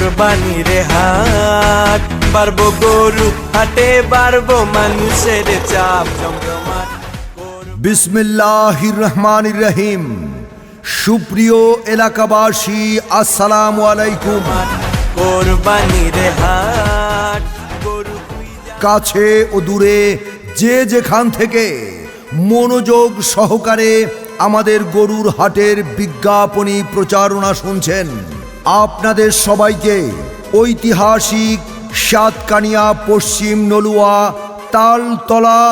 কোরবানির হাট, বাড়বো গরু হাটে, বাড়বো মানুষের চাপ জমজমাট। বিসমিল্লাহির রহমানির রহিম। সুপ্রিয় এলাকাবাসী, আসসালামু আলাইকুম। কোরবানির হাট, গরু কাছে ও দূরে যে যেখান থেকে মনোযোগ সহকারে আমাদের গরুর হাটের বিজ্ঞাপনী প্রচারণা শুনছেন, আপনাদের সবাইকে ঐতিহাসিক সাতকানিয়া পশ্চিম নলুয়া তালতলা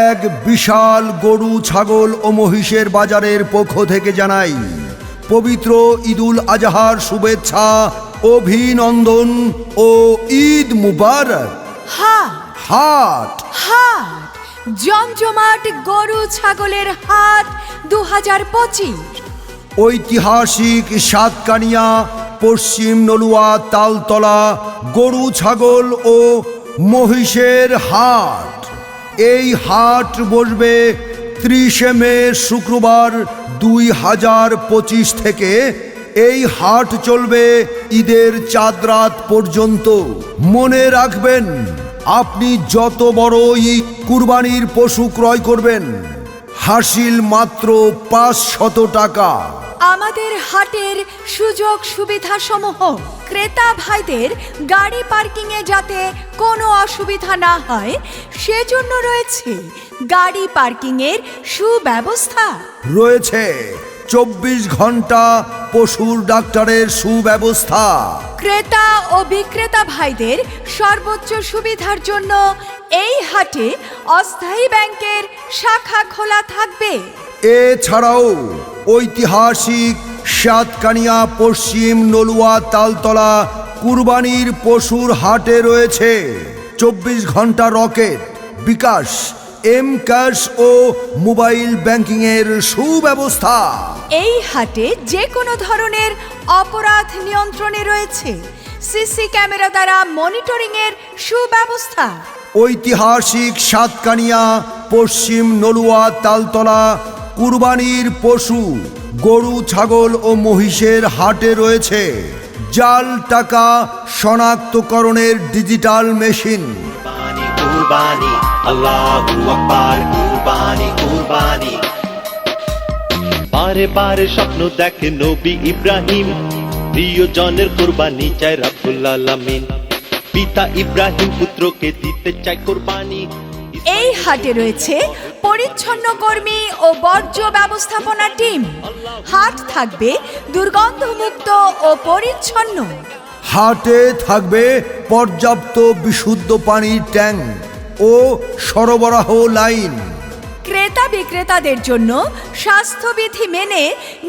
এক বিশাল গরু ছাগল ও মহিষের বাজারের পক্ষ থেকে জানাই পবিত্র ঈদুল আজহার শুভেচ্ছা, অভিনন্দন ও ঈদ মুবারক। হাট জমজমাট গরু ছাগলের হাট 2025। ঐতিহাসিক সাতকানিয়া পশ্চিম নলুয়া তালতলা গরু ছাগল ও মহিষের হাট। এই হাট বসবে 30 মে শুক্রবার 2025 থেকে। এই হাট চলবে ঈদের চাঁদ রাত পর্যন্ত। মনে রাখবেন, আপনি যত বড় ঈদ কুরবানির পশু ক্রয় করবেন, হাসিল মাত্র 500 টাকা। আমাদের হাটের সুযোগ সুবিধা সমূহ: ক্রেতা ভাইদের গাড়ি পার্কিংয়ে যাতে কোনো অসুবিধা না হয় সেজন্য রয়েছে গাড়ি পার্কিংয়ের সুব্যবস্থা। রয়েছে 24 ঘন্টা পশুর ডাক্তারের সুব্যবস্থা। ক্রেতা ও বিক্রেতা ভাইদের সর্বোচ্চ সুবিধার জন্য এই হাটে অস্থায়ী ব্যাংকের শাখা খোলা থাকবে। এছাড়াও ঐতিহাসিক সাতকানিয়া পশ্চিম নলুয়া তালতলা কুরবানির পশুর হাটে রয়েছে 24 ঘন্টা রকেট, বিকাশ, এম ক্যাশ ও মোবাইল ব্যাংকিং এর সুব্যবস্থা। এই হাটে যে কোনো ধরনের অপরাধ নিয়ন্ত্রণে রয়েছে সিসি ক্যামেরা দ্বারা মনিটরিং এর সুব্যবস্থা। ঐতিহাসিক সাতকানিয়া পশ্চিম নলুয়া তালতলা কুরবানির পশু গরু ছাগল ও মহিষের হাটে রয়েছে জাল টাকা শনাক্তকরণের ডিজিটাল মেশিন। কুরবানি, আল্লাহু আকবার, কুরবানি কুরবানি। বারে বারে স্বপ্ন দেখে নবী ইব্রাহিম, প্রিয়জনের কুরবানি চায় রাব্বুল আলামিন। পিতা ইব্রাহিম পুত্রকে দিতে চায় কুরবানি। এই হাটে রয়েছে পরিচ্ছন্ন কর্মী ও বর্জ্য ব্যবস্থাপনা টিম। হাট থাকবে দুর্গন্ধমুক্ত ও পরিচ্ছন্ন। হাটে থাকবে পর্যাপ্ত বিশুদ্ধ পানির ট্যাঙ্ক ও সরবরাহ লাইন। ক্রেতা বিক্রেতাদের জন্য স্বাস্থ্যবিধি মেনে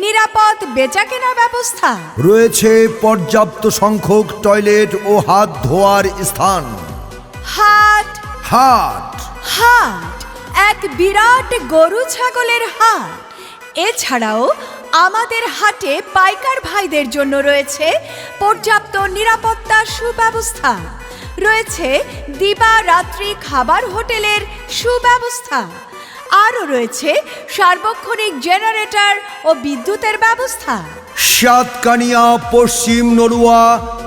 নিরাপদ বেচাকেনা ব্যবস্থা। রয়েছে পর্যাপ্ত সংখ্যক টয়লেট ও হাত ধোয়ার স্থান। হাট হাট হাট এক বিরাট গরু ছাগলের হাট। এছাড়াও আমাদের হাটে পাইকার ভাইদের জন্য রয়েছে পর্যাপ্ত নিরাপত্তা সুব্যবস্থা। রয়েছে দিবা-রাত্রি খাবার হোটেলের সুব্যবস্থা। আরও রয়েছে সার্বক্ষণিক জেনারেটর ও বিদ্যুতের ব্যবস্থা। সাতকানিয়া পশ্চিম নলুয়া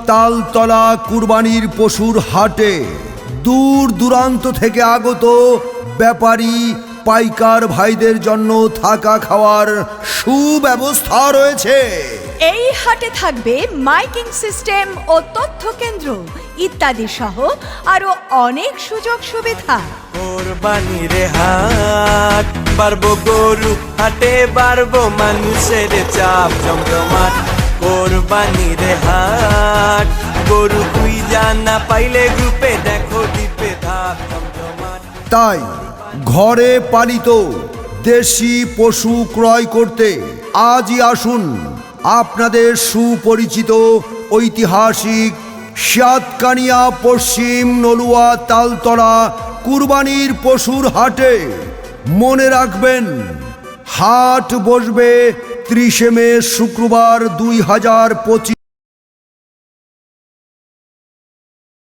তালতলা কুরবানির পশুর হাটে দূর দূরান্ত থেকে আগত ব্যাপারী পাইকার ভাইদের জন্য থাকা খাওয়ার সুব্যবস্থা রয়েছে। এই হাটে থাকবে মাইকিং সিস্টেম ও তথ্য কেন্দ্র ইত্যাদি সহ আরো অনেক সুযোগ সুবিধা। কোরবানির হাট, বাড়বো গরু হাটে, বাড়বো মানুষের চাপ জমজমাট। কোরবানির হাট, গরু খুঁজা না পাইলে গ্রুপে দেখো দ্বীপে ধাপ জমজমাট। তাই ঘরে পালিত দেশি পশু ক্রয় করতে আজই আসুন আপনাদের সুপরিচিত ঐতিহাসিক সাতকানিয়া পশ্চিম নলুয়া তালতলা কুরবানির পশুর হাটে। মনে রাখবেন, হাট বসবে 30 মে শুক্রবার 2025।